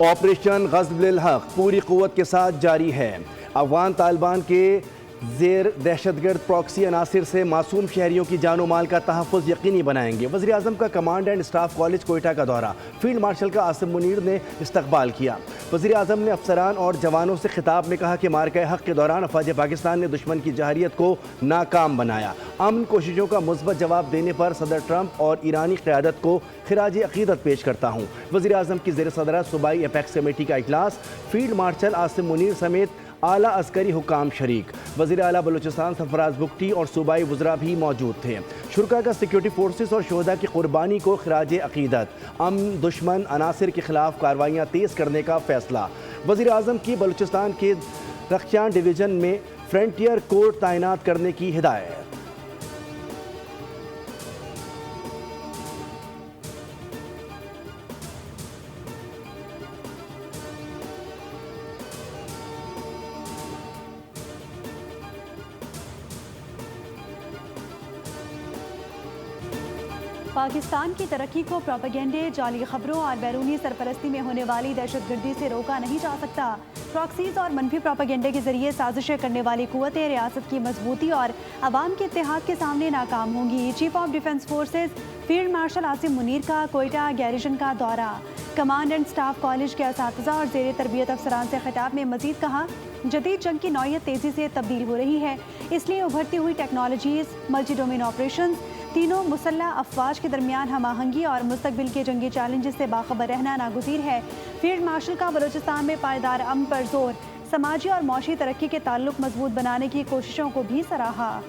Operation غزب الحق پوری قوت کے ساتھ جاری ہے۔ افغان طالبان کے زیر دہشت گرد پراکسی عناصر سے معصوم شہریوں کی جان و مال کا تحفظ یقینی بنائیں گے۔ وزیر اعظم کا command and staff college Quetta کا دورہ، فیلڈ مارشل کا عاصم منیر نے استقبال کیا۔ وزیر اعظم نے افسران اور جوانوں سے خطاب میں کہا کہ معرکہ حق کے دوران افواج پاکستان نے دشمن کی جارحیت کو ناکام بنایا۔ امن کوششوں کا مثبت جواب دینے پر صدر ٹرمپ اور ایرانی قیادت کو خراج عقیدت پیش کرتا ہوں۔ وزیر اعظم کی زیر صدارت صوبائی اپیکس کمیٹی کا اجلاس، فیلڈ مارشل عاصم منیر سمیت اعلیٰ عسکری حکام شریک۔ وزیر اعلیٰ بلوچستان سرفراز بگٹی اور صوبائی وزراء بھی موجود تھے۔ شرکاء کا سیکیورٹی فورسز اور شہداء کی قربانی کو خراج عقیدت۔ امن دشمن عناصر کے خلاف کارروائیاں تیز کرنے کا فیصلہ۔ وزیر اعظم کی بلوچستان کے رخشان ڈویژن میں فرنٹیئر کورٹ تعینات کرنے کی ہدایت۔ پاکستان کی ترقی کو پروپیگنڈے، جعلی خبروں اور بیرونی سرپرستی میں ہونے والی دہشت گردی سے روکا نہیں جا سکتا۔ پراکسیز اور منفی پروپیگنڈے کے ذریعے سازشیں کرنے والی قوتیں ریاست کی مضبوطی اور عوام کے اتحاد کے سامنے ناکام ہوں گی۔ Chief of defence forces field marshal Asim Munir کا کوئٹہ گیریژن کا دورہ، کمانڈ اینڈ اسٹاف کالج کے اساتذہ اور زیر تربیت افسران سے خطاب میں مزید کہا، جدید جنگ کی نوعیت تیزی سے تبدیل ہو رہی ہے، اس لیے ابھرتی ہوئی ٹیکنالوجیز، ملٹی ڈومین آپریشنز، تینوں مسلح افواج کے درمیان ہم آہنگی اور مستقبل کے جنگی چیلنجز سے باخبر رہنا ناگزیر ہے۔ فیلڈ مارشل کا بلوچستان میں پائیدار امن پر زور، سماجی اور معاشی ترقی کے تعلق مضبوط بنانے کی کوششوں کو بھی سراہا۔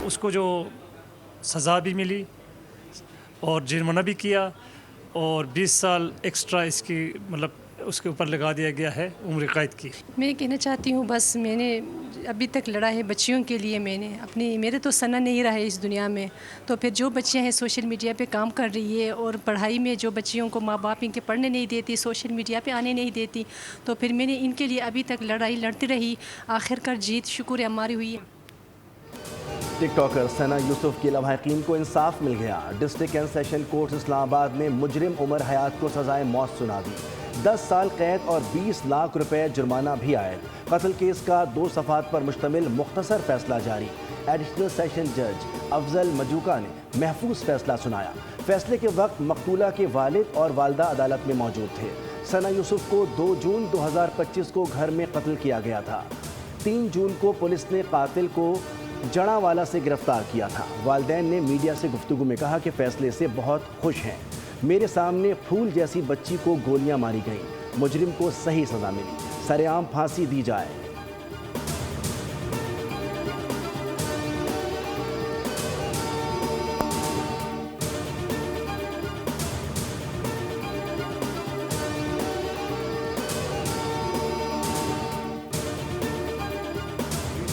اس کو جو سزا بھی ملی اور جرمانہ بھی کیا اور 20 سال ایکسٹرا اس کی اس کے اوپر لگا دیا گیا ہے عمر قید کی۔ میں کہنا چاہتی ہوں بس میں نے ابھی تک لڑا ہے بچیوں کے لیے، میں نے میرے تو سنا نہیں رہا ہے اس دنیا میں، تو پھر جو بچیاں ہیں سوشل میڈیا پہ کام کر رہی ہے اور پڑھائی میں جو بچیوں کو ماں باپ ان کے پڑھنے نہیں دیتی، سوشل میڈیا پہ آنے نہیں دیتی، تو پھر میں نے ان کے لیے ابھی تک لڑائی لڑتی رہی، آخر کار جیت شکر ہے ہماری ہوئی ہے۔ ٹک ٹاکر ثنا یوسف کے لواحقین کو انصاف مل گیا۔ ڈسٹرکٹ اینڈ سیشن کورٹ اسلام آباد نے مجرم عمر حیات کو سزائے موت سنا دی، 10 سال قید اور 20 لاکھ روپے جرمانہ بھی عائد۔ قتل کیس کا 2 صفحات پر مشتمل مختصر فیصلہ جاری۔ ایڈیشنل سیشن جج افضل مجوکا نے محفوظ فیصلہ سنایا۔ فیصلے کے وقت مقتولہ کے والد اور والدہ عدالت میں موجود تھے۔ ثنا یوسف کو 2 جون 2025 کو گھر میں قتل کیا گیا تھا۔ 3 جون کو پولیس نے قاتل کو جڑاں والا سے گرفتار کیا تھا۔ والدین نے میڈیا سے گفتگو میں کہا کہ فیصلے سے بہت خوش ہیں، میرے سامنے پھول جیسی بچی کو گولیاں ماری گئیں، مجرم کو صحیح سزا ملی، سرعام پھانسی دی جائے۔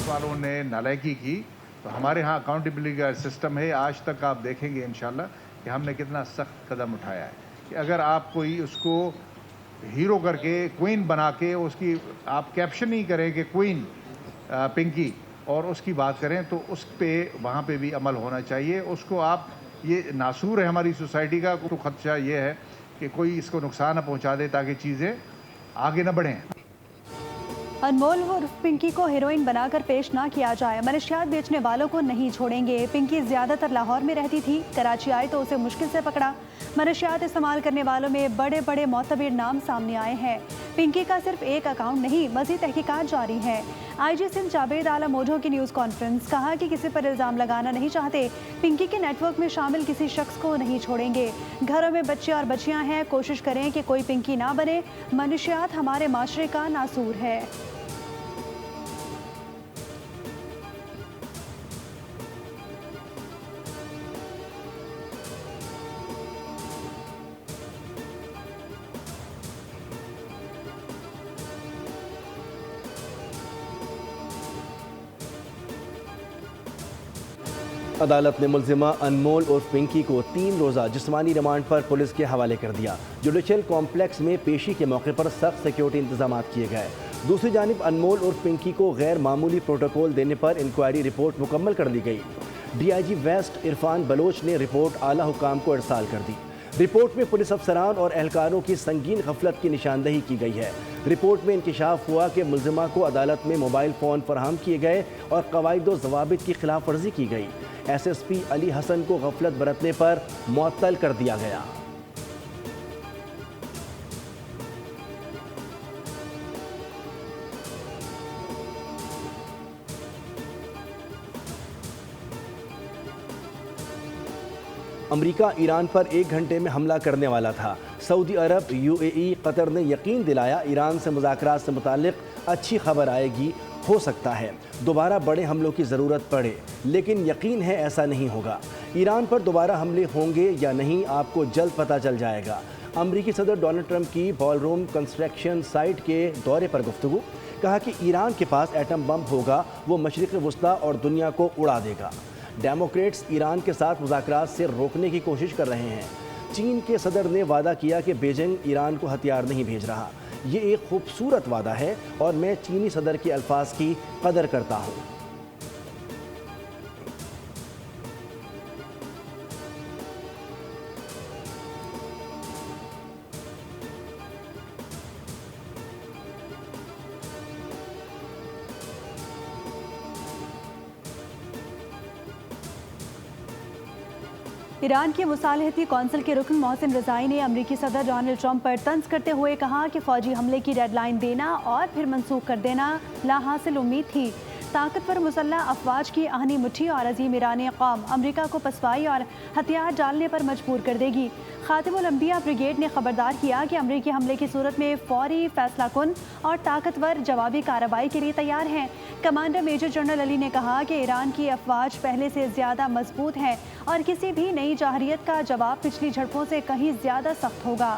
والوں نے نالائکی کی تو ہمارے ہاں اکاؤنٹیبلٹی کا سسٹم ہے۔ آج تک آپ دیکھیں گے انشاءاللہ کہ ہم نے کتنا سخت قدم اٹھایا ہے کہ اگر آپ کوئی اس کو ہیرو کر کے کوئین بنا کے اس کی آپ کیپشن ہی کریں کہ کوئین پنکی اور اس کی بات کریں تو اس پہ وہاں پہ بھی عمل ہونا چاہیے۔ اس کو آپ یہ ناسور ہے ہماری سوسائٹی کا، تو خدشہ یہ ہے کہ کوئی اس کو نقصان نہ پہنچا دے تاکہ چیزیں آگے نہ بڑھیں۔ انمول عرف پنکی کو ہیروئن بنا کر پیش نہ کیا جائے، منشیات بیچنے والوں کو نہیں چھوڑیں گے۔ پنکی زیادہ تر لاہور میں رہتی تھی، کراچی آئی تو اسے مشکل سے پکڑا۔ منشیات استعمال کرنے والوں میں بڑے بڑے معتبر نام سامنے آئے ہیں۔ پنکی کا صرف ایک اکاؤنٹ نہیں، مزید تحقیقات جاری ہیں۔ آئی جی سندھ جاوید عالم اوجھو کی نیوز کانفرنس، کہا کہ کسی پر الزام لگانا نہیں چاہتے، پنکی کے نیٹ ورک میں شامل کسی شخص کو نہیں چھوڑیں گے۔ گھروں میں بچے اور بچیاں ہیں، کوشش کریں کہ کوئی پنکی نہ بنے، منشیات ہمارے معاشرے کا ناسور ہے۔ عدالت نے ملزمہ انمول اور پنکی کو 3 روزہ جسمانی ریمانڈ پر پولیس کے حوالے کر دیا۔ جوڈیشل کمپلیکس میں پیشی کے موقع پر سخت سیکیورٹی انتظامات کیے گئے۔ دوسری جانب انمول اور پنکی کو غیر معمولی پروٹوکول دینے پر انکوائری رپورٹ مکمل کر دی گئی۔ D I G west Irfan Baloch نے رپورٹ اعلیٰ حکام کو ارسال کر دی۔ رپورٹ میں پولیس افسران اور اہلکاروں کی سنگین غفلت کی نشاندہی کی گئی ہے۔ رپورٹ میں انکشاف ہوا کہ ملزمہ کو عدالت میں موبائل فون فراہم کیے گئے اور قواعد و ضوابط کی خلاف ورزی کی گئی۔ ایس ایس پی علی حسن کو غفلت برتنے پر معطل کر دیا گیا۔ امریکہ ایران پر 1 گھنٹے میں حملہ کرنے والا تھا۔ سعودی عرب، یو اے ای، قطر نے یقین دلایا ایران سے مذاکرات سے متعلق اچھی خبر آئے گی۔ ہو سکتا ہے دوبارہ بڑے حملوں کی ضرورت پڑے، لیکن یقین ہے ایسا نہیں ہوگا۔ ایران پر دوبارہ حملے ہوں گے یا نہیں آپ کو جلد پتہ چل جائے گا۔ امریکی صدر ڈونلڈ ٹرمپ کی بال روم کنسٹرکشن سائٹ کے دورے پر گفتگو، کہا کہ ایران کے پاس ایٹم بم ہوگا، وہ مشرق وسطیٰ اور دنیا کو اڑا دے گا۔ ڈیموکریٹس ایران کے ساتھ مذاکرات سے روکنے کی کوشش کر رہے ہیں۔ چین کے صدر نے وعدہ کیا کہ بیجنگ ایران کو ہتھیار نہیں بھیج رہا۔ یہ ایک خوبصورت وعدہ ہے اور میں چینی صدر کے الفاظ کی قدر کرتا ہوں۔ ایران کی مصالحتی کونسل کے رکن محسن رضائی نے امریکی صدر ڈونلڈ ٹرمپ پر طنز کرتے ہوئے کہا کہ فوجی حملے کی ڈیڈ لائن دینا اور پھر منسوخ کر دینا لا حاصل امید تھی۔ طاقتور مسلح افواج کی آہنی مٹھی اور عظیم ایرانی قوم امریکہ کو پسپائی اور ہتھیار ڈالنے پر مجبور کر دے گی۔ خاتم الانبیاء بریگیڈ نے خبردار کیا کہ امریکی حملے کی صورت میں فوری، فیصلہ کن اور طاقتور جوابی کارروائی کے لیے تیار ہیں۔ کمانڈر میجر جنرل علی نے کہا کہ ایران کی افواج پہلے سے زیادہ مضبوط ہے اور کسی بھی نئی جارحیت کا جواب پچھلی جھڑپوں سے کہیں زیادہ سخت ہوگا۔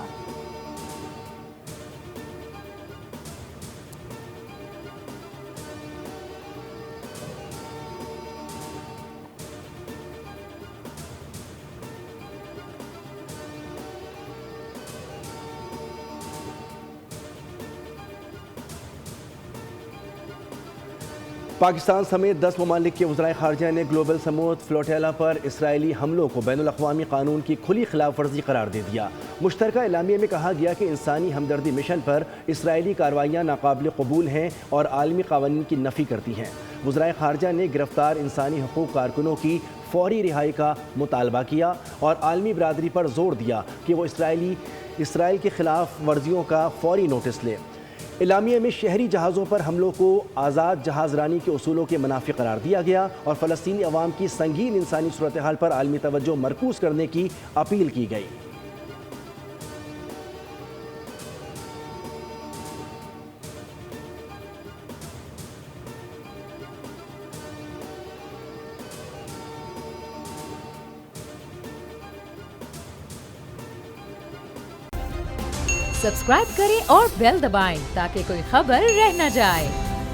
پاکستان سمیت 10 ممالک کے وزرائے خارجہ نے گلوبل سموت فلوٹیلا پر اسرائیلی حملوں کو بین الاقوامی قانون کی کھلی خلاف ورزی قرار دے دیا۔ مشترکہ اعلامیے میں کہا گیا کہ انسانی ہمدردی مشن پر اسرائیلی کارروائیاں ناقابل قبول ہیں اور عالمی قوانین کی نفی کرتی ہیں۔ وزرائے خارجہ نے گرفتار انسانی حقوق کارکنوں کی فوری رہائی کا مطالبہ کیا اور عالمی برادری پر زور دیا کہ وہ اسرائیل کے خلاف ورزیوں کا فوری نوٹس لے۔ اعلامیے میں شہری جہازوں پر حملوں کو آزاد جہاز رانی کے اصولوں کے منافی قرار دیا گیا اور فلسطینی عوام کی سنگین انسانی صورتحال پر عالمی توجہ مرکوز کرنے کی اپیل کی گئی۔ سبسکرائب کریں اور بیل دبائیں تاکہ کوئی خبر رہ نہ جائے۔